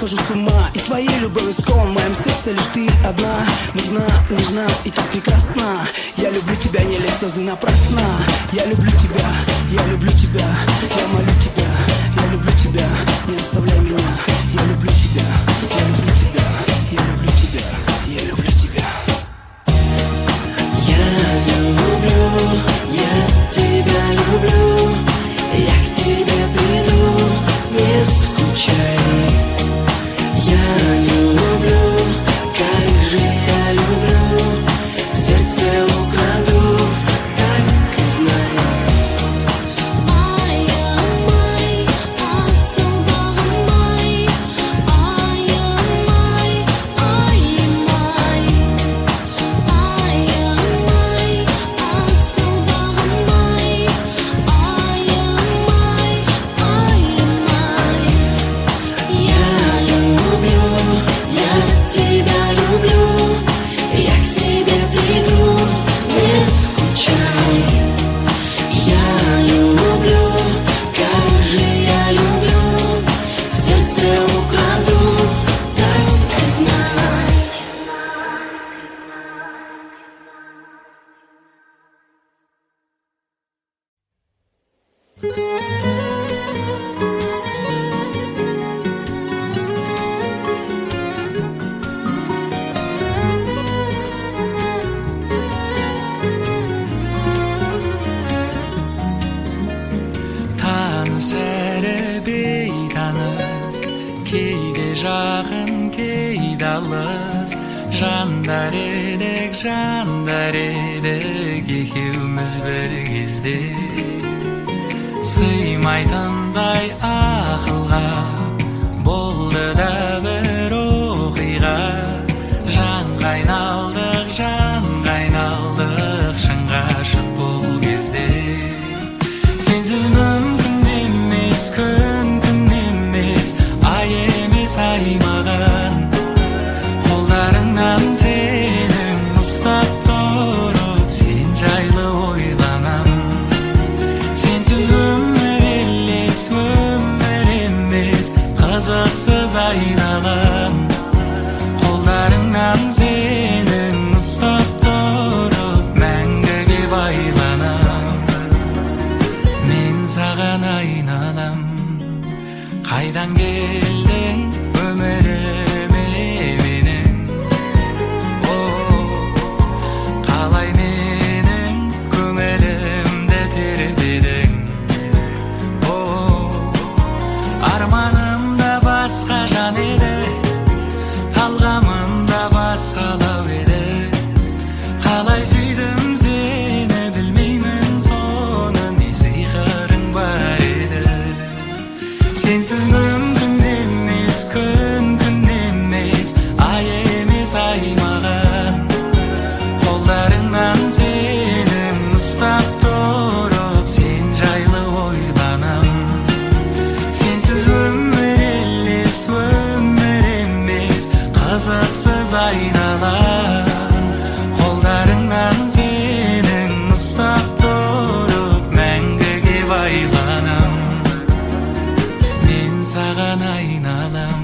схожу с ума. И твоей любовью скован, в моем сердце лишь ты одна. Нужна, нежна и так прекрасна. Я люблю тебя, не лей слезы напрасно. Я люблю тебя, я люблю тебя. Я молю тебя, я люблю тебя. Не оставляй меня, я люблю тебя, я люблю тебя. Я люблю тебя, я люблю тебя. Я люблю, я тебя люблю. Я к тебе приду, не скучай. Я люблю, как же я люблю. Сердце украду, так и знай. Аямай, асыл бағымай. Аямай, аямай. Аямай, асыл бағымай. Аямай, аямай. Я люблю, я тебя люблю. Я к тебе приду, не скучай. Я люблю, как же я люблю. Сердце украду, так и знай. Таныс әрі бейтаныс, кейде жақын, кейде алыс. Жандар едік екеуміз бір кезде. Сыймайтындай ақылға болды да бір оқиға. Жанға айналдық, шыңға шық бұл кезде. Сенсіз мүмкін емес, күн емес, ай емес ай маған. Қолдарыңнан сенің ұстап тұрып, сен жайлы ойланам. Сенсіз өмір емес, қызықсыз айналам. Қолдарыңнан сенің ұстап тұрып, мәңгіге байланам. Мен саған айналам. Қайдан келдің өміріме менің? Қалай менің көңілімді тербедің? Арманым да басқа жан еді, талғамым да басқалау еді. Қалай сүйдім сені білмеймін, соны не сиқырың бар еді. Сенсіз мүмкін емес, күн емес, ай емес ай маған. Қолдарыңнан сенің ұстап тұрып, сен жайлы ойланам. Сенсіз өмір емес, қызықсыз айналам. Қолдарыңнан сенің ұстап тұрып, мәңгіге байланам. Мен саған айналам.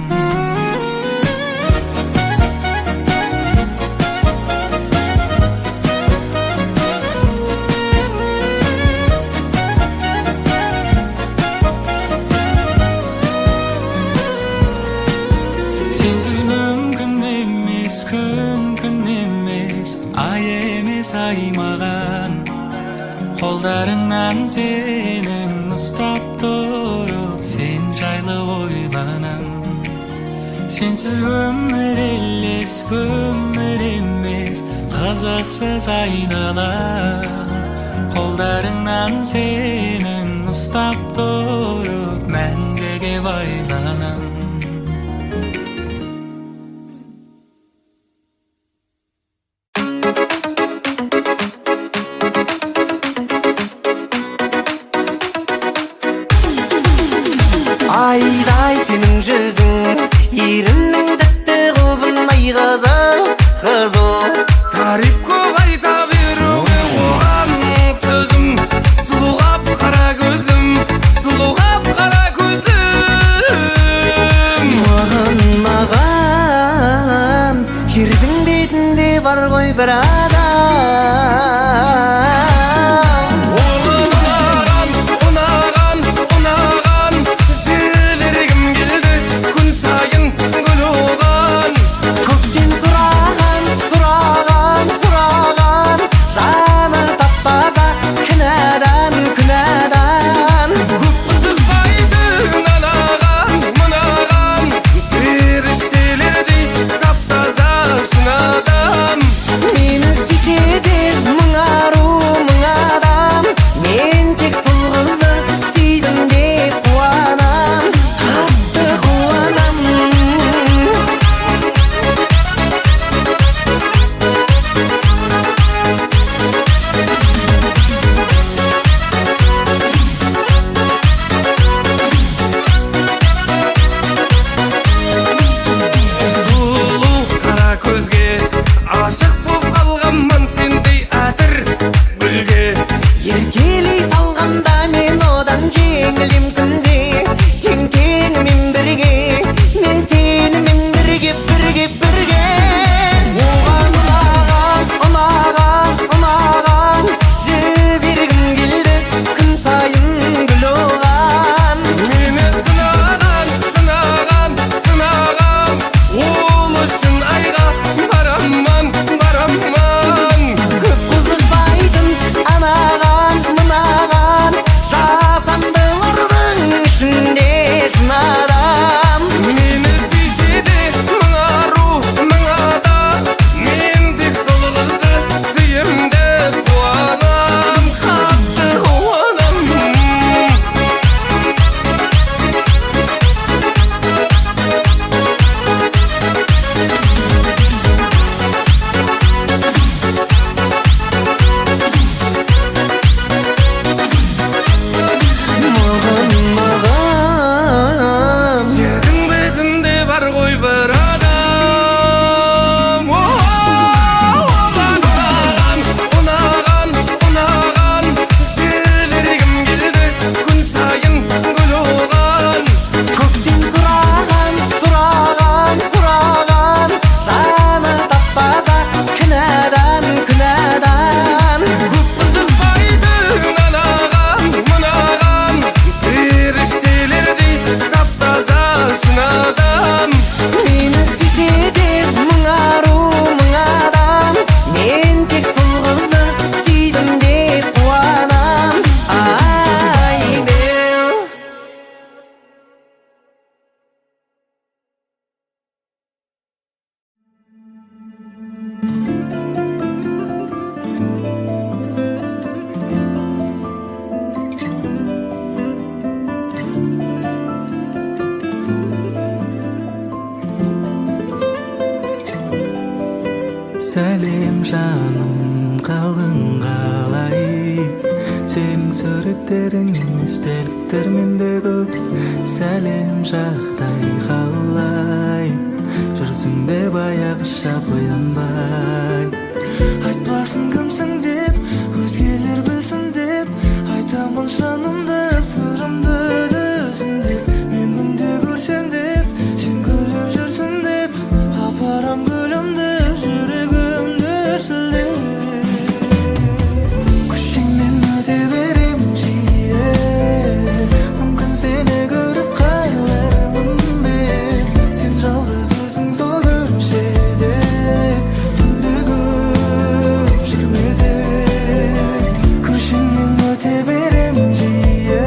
Сенсіз мүмкін емес, күн емес, ай емес ай маған. Қолдарыңнан сенің ұстап тұрып, сен жайлы ойланам. Сенсіз өмір емес, қызықсыз айналам. Қолдарыңнан сенің ұстап тұрып, мәңгіге байланам. Айдай сенің жүзің, еріннің тәтті қылбындай қызыл. Тариф көп айта беруге оған сөзім. Сұлулап қара көзім, сұлулап қара көзім. Маған bir adam. Сәлем жаным, қалың қалай? Сенің суреттерің, естеліктер менде көп. Сәлем жағдай қалай? Жүрсің бе баяғыша боянбай? Айтпасын кімсің деп, өзгелер білсін деп, айтамын жанымды, сырымды түсіндеп. Мен күнде көрсем деп, сен күліп жүрсің деп, апарам гүлімді, жүрегімді сілдеп. Көшеңмен өте берем жиі, мүмкін сені көріп қайғырамын деп. Сен жалғыз өзің сол көшеде, түнде көп жүрмеде. Көшеңмен өте берем жиі,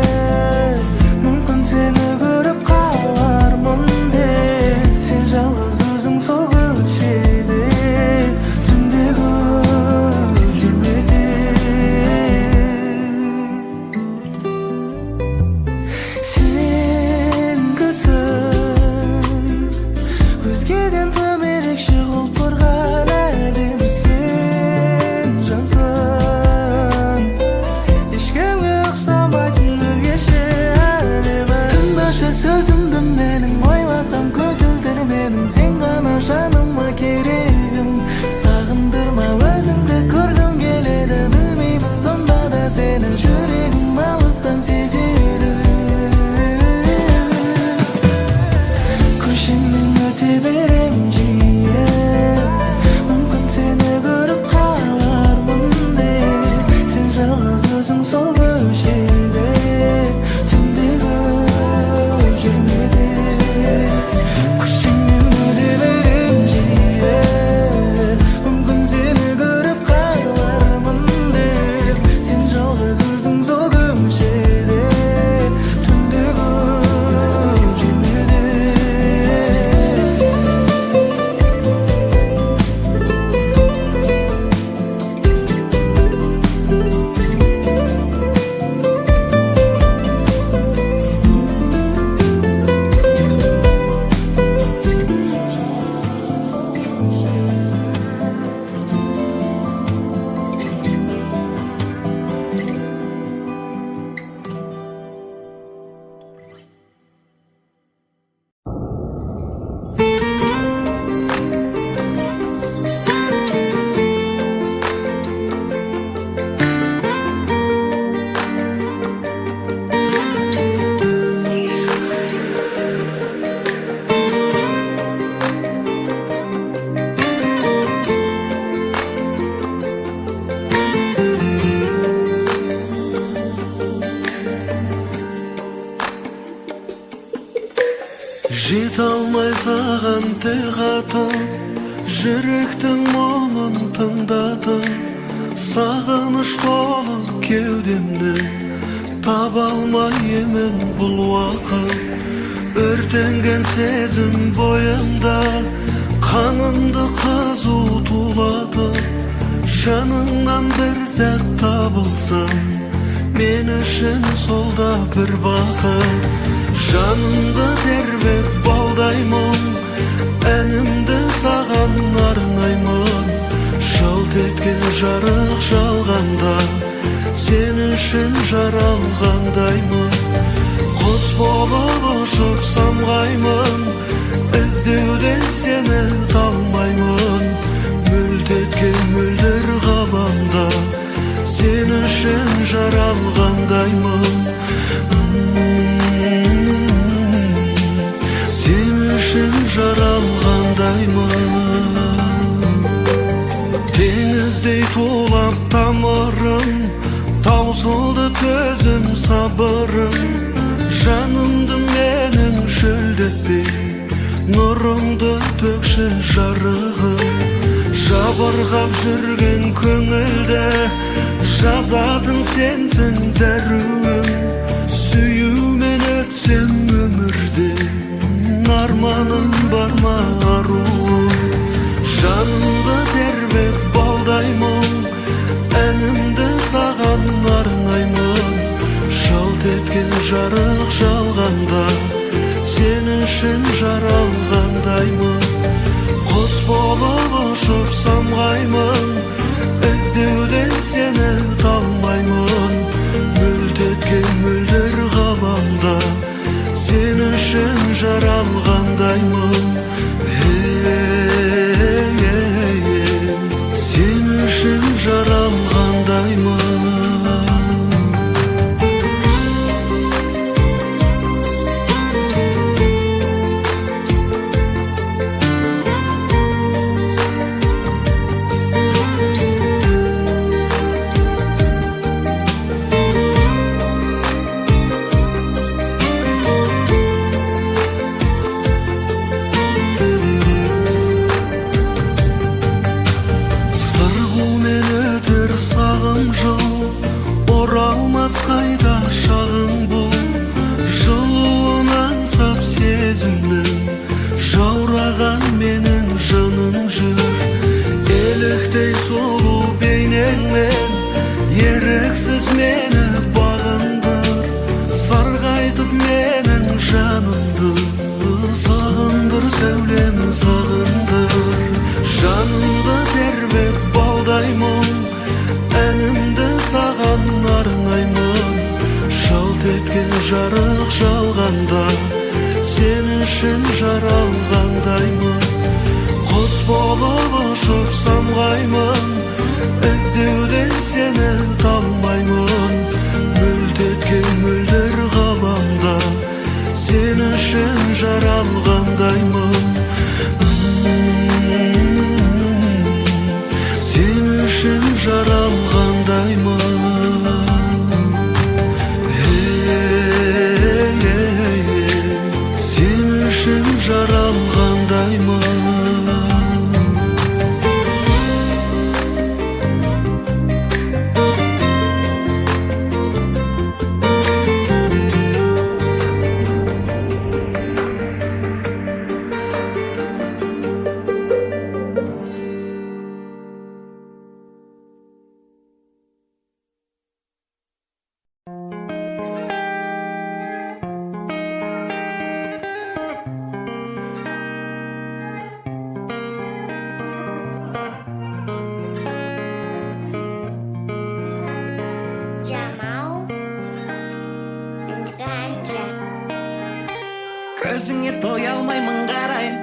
Жете алмай саған тіл қатып, жүректің мұңын тыңдатып, сағыныш толы кеудемді таба алмай емен бұл уақыт. Өртенген сезім бойымда қанымды қызу тулатып, жаныңнан бір сәт табылсам, мен үшін сол да бір бақыт. Жанымды тербеп балдаймын, әнімді саған арнаймын. Жалт еткен жарық жалғанда, сен үшін жаралғандаймын. Құс болып ұшып самғаймын, іздеуден сені талмаймын. Мүлт еткен мөлдір ғаламда, сен үшін жаралғандаймын. Сен үшін жаралғандаймын. Теңіздей тулап тамырым, таусылды төзім сабырым. Жанымды менің шөлдетпей, нұрыңды төкші жарығым. Жабырғап жүрген көңілді, жазатын сенсің дәруім. Сүюмен өтсем өмірде, арманым бар ма аруым. Жанымды тербеп балдаймын, әнімді саған арнаймын. Жалт еткен жарық жалғанда, сен үшін жаралғандаймын. Құс болып ұшып самғаймын, іздеуден сені талмаймын. Мүлт еткен мөлдір ғаламда, сен үшін жаралғандаймын. Сен үшін жаралғандаймын. Оралмас қайда шағың бұл, жылуын аңсап сезімнің, жаураған менің жаным жүр. Еліктей сұлу бейнеңмен, еріксіз мені бағындыр. Сарғайтып менің жанымды, сағындыр сәулем сағындыр. Жанымды тербеп балдаймын, әнімді саған арнаймын. Жалт еткен жарық жалғанда, сен үшін жаралғандаймын. Құс болып ұшып самғаймын, іздеуден сені талмаймын. Мүлт еткен мөлдір ғаламда, сен үшін жаралғандаймын. Сен үшін жаралғандаймын. Сен үшін жаралғандаймын. Көзіңе тоя алмаймын қарайым,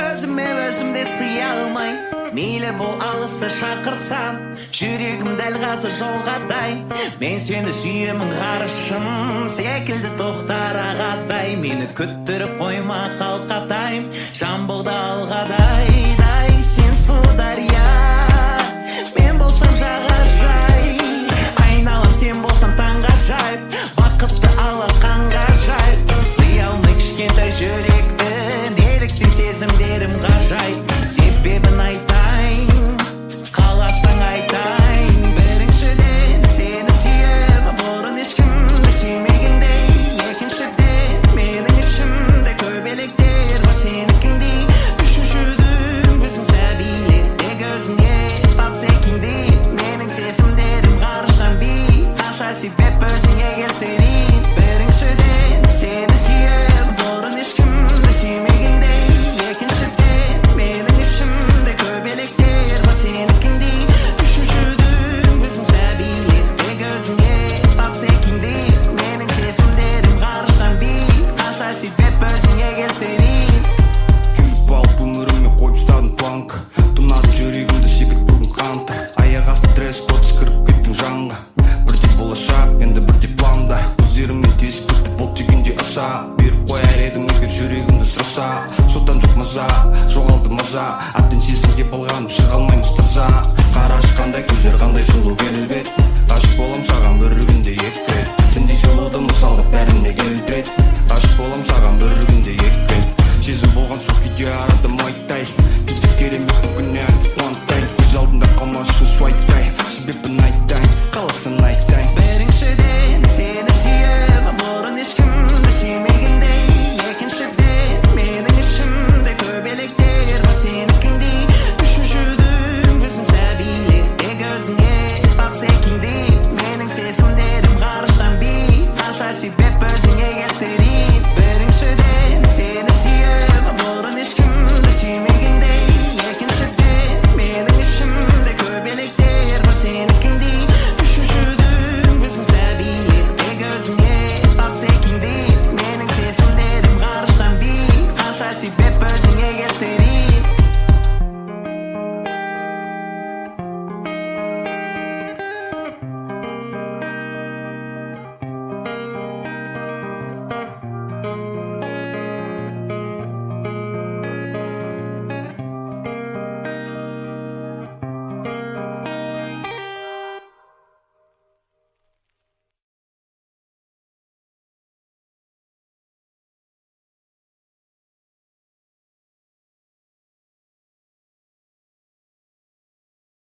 өзіме өзімде сыя алмай. Мейлі бұл алысты шақырсан, жүрегім дәл қазір жолға дайын. Мен сені сүйемін ғарышым, секілді тоқтар ағатай. Мені күттіріп қойма қалқатайым, жамбылды алғадай. Сен су дария, мен болсам жағажай. Айналам сен болсам таңғажайып, бақытты алақанға жайып. Сыя алмай кішкентай жүректі, сезімдерім ғажайып, себебін айтайын, қаласаң айтайын. Біріншіден сені сүйемін, бұрын ешкімді сүймегендей. Екіншіден менің ішімде көбелектер бар сенікіндей. Үшіншіден біздің сәбилерде көзіңе бақ секеңдей. Менің сезімдерім ғарыштан биік, қанша себеп өзіңе келтірейін. Біріншіден сені сүйемін, бұрын ешкімді сүймегендей. Екіншіден менің ішімде көбелектер бар сенікіндей. Үшіншіден біздің сәбилерде көзіңе бақ секеңдей. Менің сезімдерім ғарыштан биік, қанша себеп өзіңе келтірейін. Күйіп алып өміріме қойып ұстадым планка, тұнады жүрегімді секіріп бүгін қанта. Аяқ асты дресс-код кіріп кеттің жанға, бірде болашақ енді бірде планда. Көздеріммен тесіп кетті бұл түйгенде аса, беріп қояр едім егер жүрегімді сұраса. Содан жоқ маза, жоғалды маза, әбден сезімге болғаным шыға алмаймыз таза. Қарашы қандай көздер, қандай сұлу келбет, ғашық болам саған бір күнде екі рет. Сендей сұлуды мысалға бәріне келтіреді.